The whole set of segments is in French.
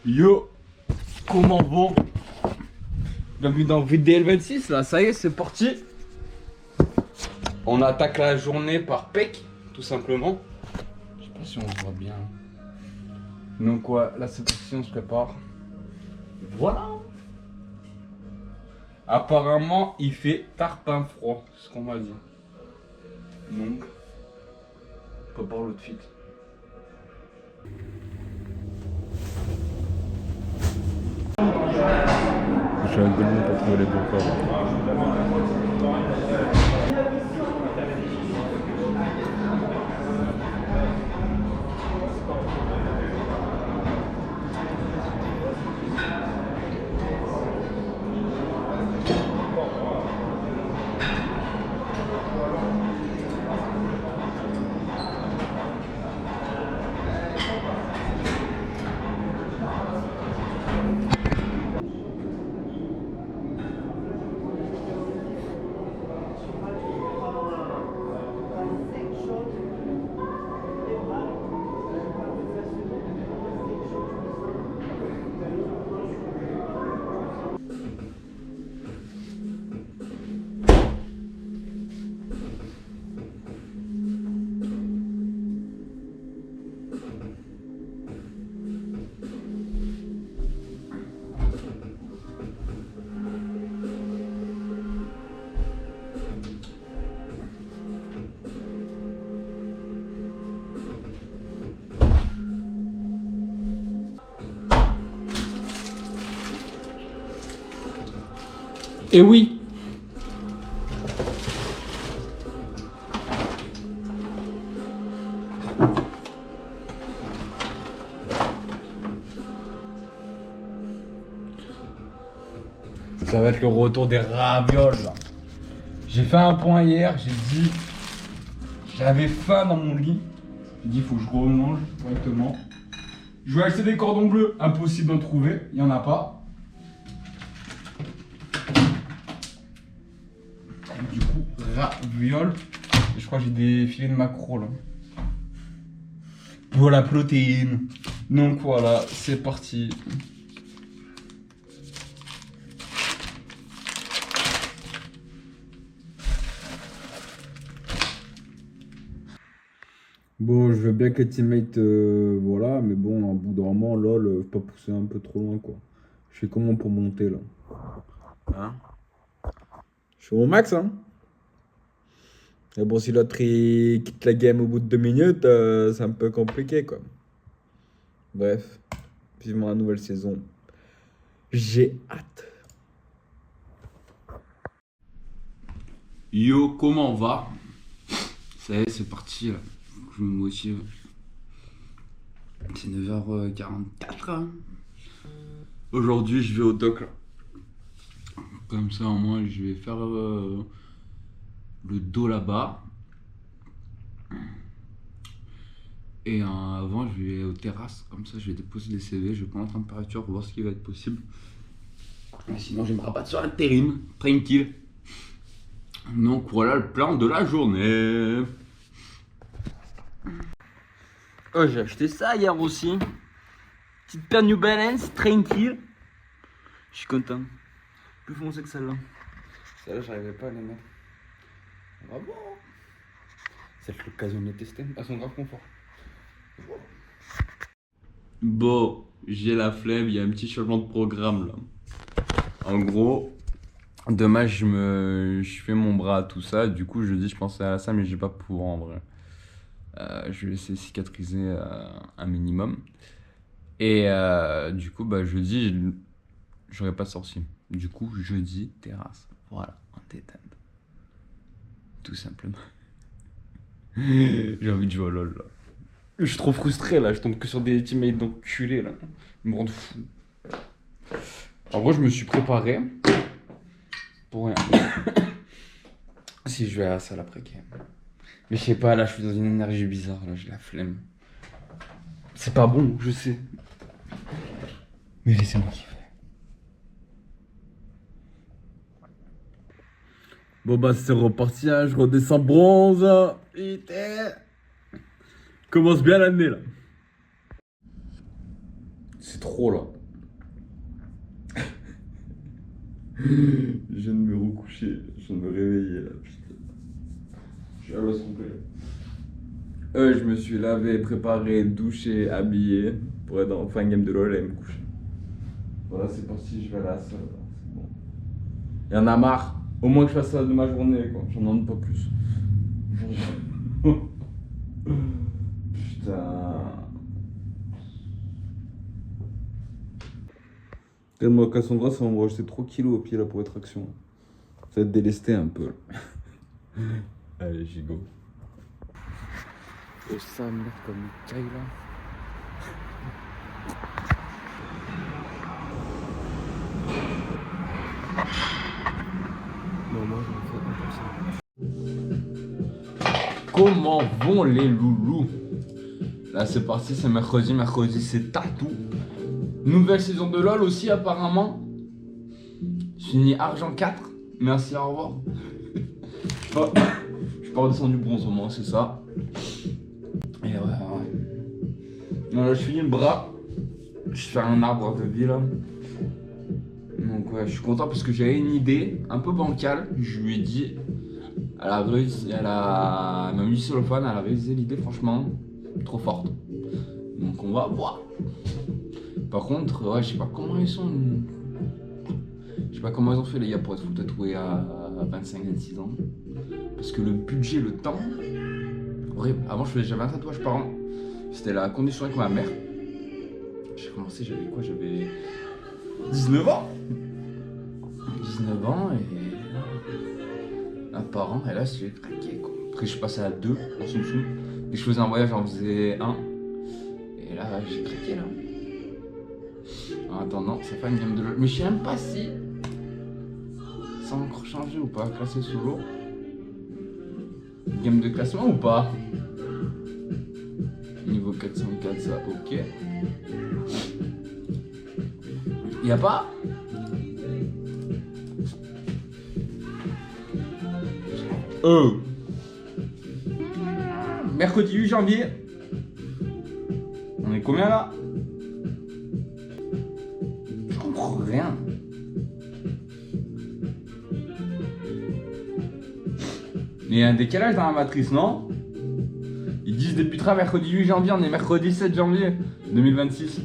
Yo, comment vont? Bienvenue dans VDL26, là, ça y est, c'est parti. On attaque la journée par PEC, tout simplement. Je sais pas si on se voit bien. Donc ouais, là c'est parti, on se prépare. Voilà. Apparemment, il fait tarpin froid, c'est ce qu'on m'a dit. Donc, on prépare l'autre fit. J'ai un golemon pour trouver les bons corps. Et oui. Ça va être le retour des ravioles. J'ai fait un point hier, j'ai dit j'avais faim dans mon lit. J'ai dit il faut que je remange correctement. Je vais acheter des cordons bleus, impossible d'en trouver, il n'y en a pas. Du coup, ravioles. Et je crois que j'ai des filets de maquereau là. Pour la protéine. Donc voilà, c'est parti. Bon, je veux bien que teammate, voilà, mais bon, en bout d'un moment, lol, faut pas pousser un peu trop loin, quoi. Je fais comment pour monter, là? Hein? Je suis au max, hein? Et bon, si l'autre, il quitte la game au bout de 2 minutes, c'est un peu compliqué, quoi. Bref, vivement la nouvelle saison. J'ai hâte. Yo, comment on va? Ça y est, c'est parti là. Faut que je me motive. C'est 9h44 là. Aujourd'hui, je vais au doc là. Comme ça, au moins, je vais faire le dos là-bas. Et avant, je vais aux terrasses. Comme ça, je vais déposer des CV. Je vais prendre la température pour voir ce qui va être possible. Et sinon, je vais me rabattre sur l'intérim. Tranquille. Donc voilà le plan de la journée. Oh, j'ai acheté ça hier aussi. Petite paire New Balance, tranquille. Je suis content. Plus foncé que celle-là. Celle-là, j'arrivais pas à les mettre. Bravo. C'est l'occasion de les tester. Elles sont grave confort. Bon, j'ai la flemme. Il y a un petit changement de programme là. En gros, demain je fais mon bras, tout ça. Du coup, je dis, je pensais à ça, mais je vais pas pouvoir en vrai. Je vais essayer de cicatriser un minimum. Et du coup, bah, jeudi, j'aurai pas de sortie. Du coup, jeudi, terrasse. Voilà, en détente. Tout simplement. J'ai envie de jouer à LoL là. Je suis trop frustré là, je tombe que sur des teammates d'enculés là. Ils me rendent fou. En gros, je me suis préparé pour rien. Si je vais à la salle après quand même. Mais je sais pas, là je suis dans une énergie bizarre, là j'ai la flemme. C'est pas bon, je sais. Mais laissez-moi kiffer. Bon, bah, c'est reparti, hein, je redescends bronze. Putain. Commence bien l'année, là. C'est trop là. Je viens de me recoucher, je viens de me réveiller là, putain. Je suis à l'os complet. Je me suis lavé, préparé, douché, habillé pour être en fin game de LoL et me coucher. Voilà, c'est parti, je vais à la salle. C'est bon. Il y en a marre. Au moins que je fasse ça de ma journée, quoi. J'en demande pas plus. Putain. Tellement Cassandra, ça va me rajouter 3 kilos au pied là pour être action. Ça va être délesté un peu. Allez, gigot. Oh, ça merde comme une caille là. Non, moi je me fais pas comme ça. Comment vont les loulous? Là c'est parti, c'est mercredi, c'est tatou. Nouvelle saison de LoL aussi apparemment. Je finis argent 4, merci, au revoir. Je suis pas redescendu bronze au moins, c'est ça. Et ouais. Non, là, je finis le bras. Je fais un arbre de vie là. Donc ouais, je suis content parce que j'avais une idée un peu bancale. Je lui ai dit, elle m'a mis sur le phone, elle a réalisé l'idée franchement trop forte. Donc on va voir. Par contre, ouais, je sais pas comment ils sont. Je sais pas comment ils ont fait les gars pour être tatoués à 25-26 ans. Parce que le budget, le temps. Vrai, avant j'avais un tatouage par an. C'était la condition avec ma mère. J'ai commencé, j'avais quoi? J'avais 19 ans. 19 ans et. Un par an, et là j'ai craqué quoi. Après je suis passé à 2 en soum-soum. Dès que je faisais un voyage, j'en faisais 1. Et là j'ai craqué là. En attendant, c'est pas une game de LoL. Mais je sais même pas si ça a encore changé ou pas. Classé solo. Game de classement ou pas? Niveau 404, ça, ok. Y'a pas? Mercredi 8 janvier. On est combien là? Je comprends rien. Il y a un décalage dans la matrice, non? Ils disent débutera mercredi 8 janvier, on est mercredi 7 janvier 2026.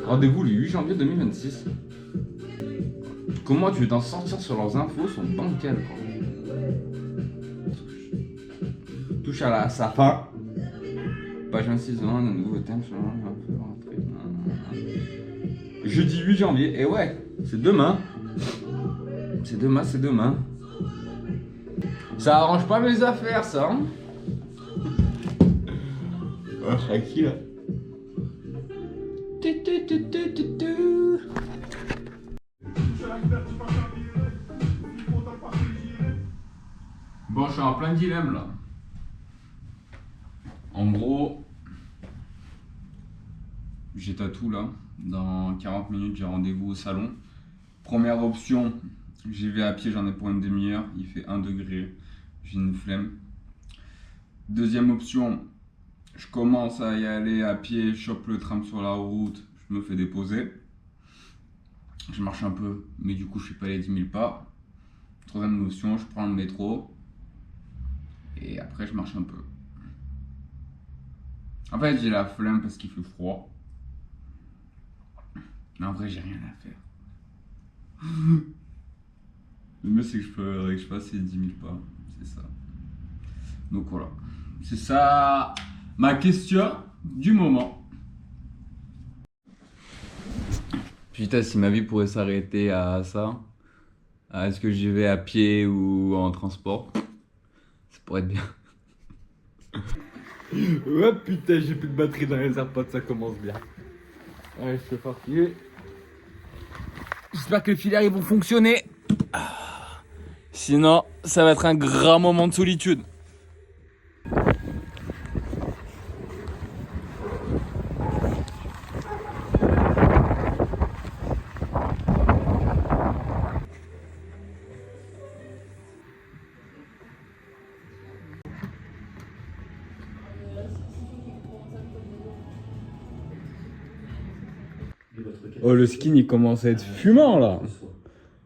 Rendez-vous le 8 janvier 2026. Comment tu veux t'en sortir sur leurs infos sont bancales quoi. Touche à sa fin. Page 26, un nouveau thème sur jeudi 8 janvier, et ouais, c'est demain. C'est demain. Ça arrange pas mes affaires, ça. Hein. Oh, tranquille. Bon, je suis en plein dilemme là. En gros, j'ai tatou là. Dans 40 minutes, j'ai rendez-vous au salon. Première option, j'y vais à pied, j'en ai pour une demi-heure. Il fait 1 degré. J'ai une flemme. Deuxième option, je commence à y aller à pied, je chope le tram sur la route, je me fais déposer. Je marche un peu, mais du coup, je fais pas les 10 000 pas. Troisième option, je prends le métro. Et après, je marche un peu. En fait, j'ai la flemme parce qu'il fait froid. Mais en vrai, j'ai rien à faire. Le mieux, c'est que je fasse ces 10 000 pas. C'est ça. Donc voilà. C'est ça ma question du moment. Putain, si ma vie pourrait s'arrêter à ça, à est-ce que j'y vais à pied ou en transport, ça pourrait être bien. Ouais, putain, j'ai plus de batterie dans les AirPods, ça commence bien. Allez, je suis parti. J'espère que les filaires ils vont fonctionner. Sinon, ça va être un grand moment de solitude. Oh, le skin, il commence à être fumant, là.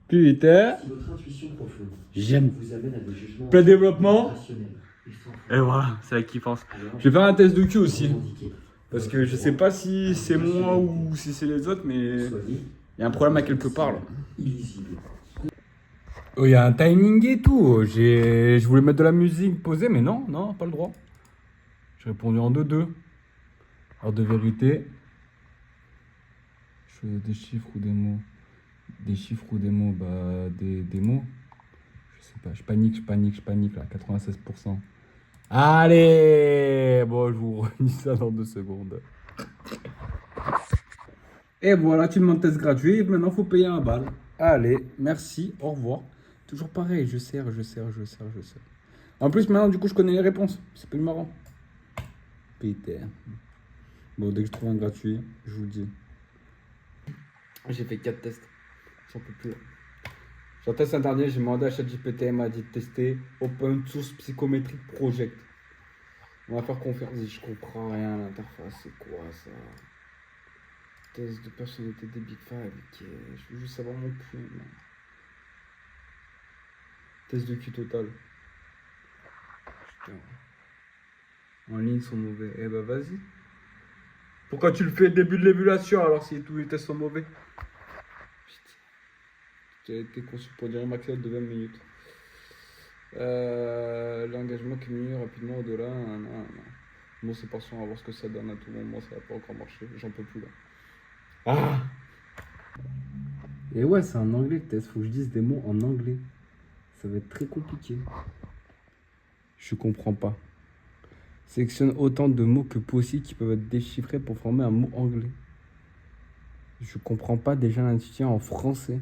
Putain. J'aime. Plein développement. Et voilà, c'est là qu'il pense. Je vais faire un test de cul aussi. Parce que je sais pas si c'est moi ou si c'est les autres, mais il y a un problème à quelque part, là. Oh, il y a un timing et tout. Je voulais mettre de la musique posée, mais non, pas le droit. J'ai répondu en 2-2. Heure de vérité. Je fais des chiffres ou des mots. Des chiffres ou des mots, bah des mots. Je sais pas, je panique là, 96%. Allez! Bon, je vous relis ça dans 2 secondes. Et voilà, tu demandes test gratuit, maintenant faut payer un bal. Allez, merci, au revoir. Toujours pareil, je sers. En plus, maintenant, du coup, je connais les réponses. C'est plus marrant. Putain. Bon, dès que je trouve un gratuit, je vous le dis. J'ai fait 4 tests. J'en peux plus. J'en teste un dernier, j'ai demandé à ChatGPT, elle m'a dit de tester Open Source Psychometric Project. On va faire confiance. Je comprends rien à l'interface, c'est quoi ça? Test de personnalité des Big Five, ok. Je veux juste savoir mon point. Test de Q total. Putain. En ligne, ils sont mauvais. Eh bah vas-y. Pourquoi tu le fais au début de l'émulation alors si tous les tests sont mauvais? Putain. Qui a été conçu pour durer un maximum de 20 minutes. L'engagement qui diminue rapidement au-delà. Non. Bon, c'est pas sûr, on va voir ce que ça donne à tout moment. Ça va pas encore marcher. J'en peux plus là. Ah! Et ouais, c'est en anglais le test. Faut que je dise des mots en anglais. Ça va être très compliqué. Je comprends pas. Sélectionne autant de mots que possible qui peuvent être déchiffrés pour former un mot anglais. Je comprends pas déjà l'intitulé en français.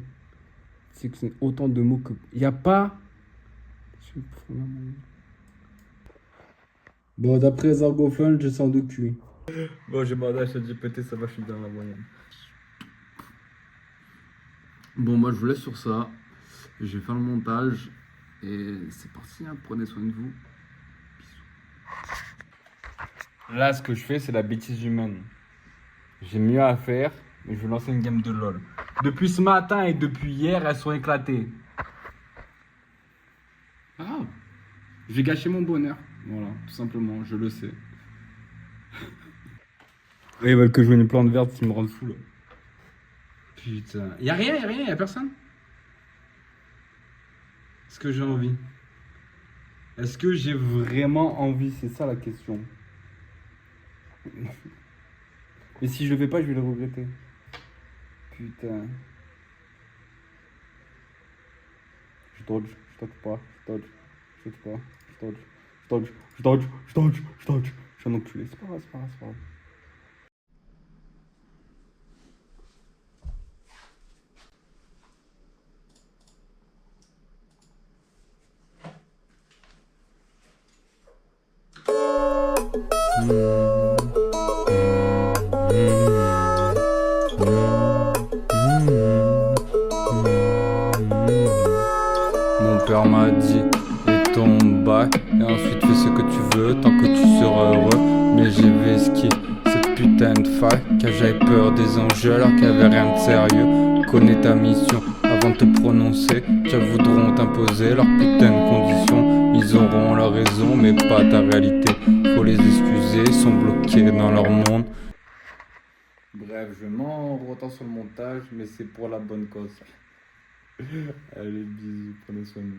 Sélectionne autant de mots que... Il n'y a pas... Bon, d'après les argophones, je sens de cul. Bon, j'ai demandé à ChatGPT, ça va, je suis dans la moyenne. Bon, moi, je vous laisse sur ça. Je vais faire le montage. Et c'est parti, hein. Prenez soin de vous. Bisous. Là, ce que je fais, c'est la bêtise humaine. J'ai mieux à faire, mais je vais lancer une game de LOL. Depuis ce matin et depuis hier, elles sont éclatées. Ah, j'ai gâché mon bonheur. Voilà, tout simplement, je le sais. Ils veulent que je joue une plante verte qui me rend fou là. Putain. Y'a rien, y'a personne. Est-ce que j'ai envie? Est-ce que j'ai vraiment envie? C'est ça la question. Mais si je le fais pas, je vais le regretter. Putain. Je dodge pas. Je suis un enculé. C'est pas grave. Mon père m'a dit, et ton bac, et ensuite fais ce que tu veux, tant que tu seras heureux. Mais j'ai vesqué cette putain de fac, car j'avais peur des enjeux alors qu'il n'y avait rien de sérieux. Connais ta mission avant de te prononcer, car voudront t'imposer leurs putains de conditions. Ils auront leur raison, mais pas ta réalité. Faut les excuser, ils sont bloqués dans leur monde. Bref, je m'en retends sur le montage, mais c'est pour la bonne cause. Allez, bisous, prenez soin de vous.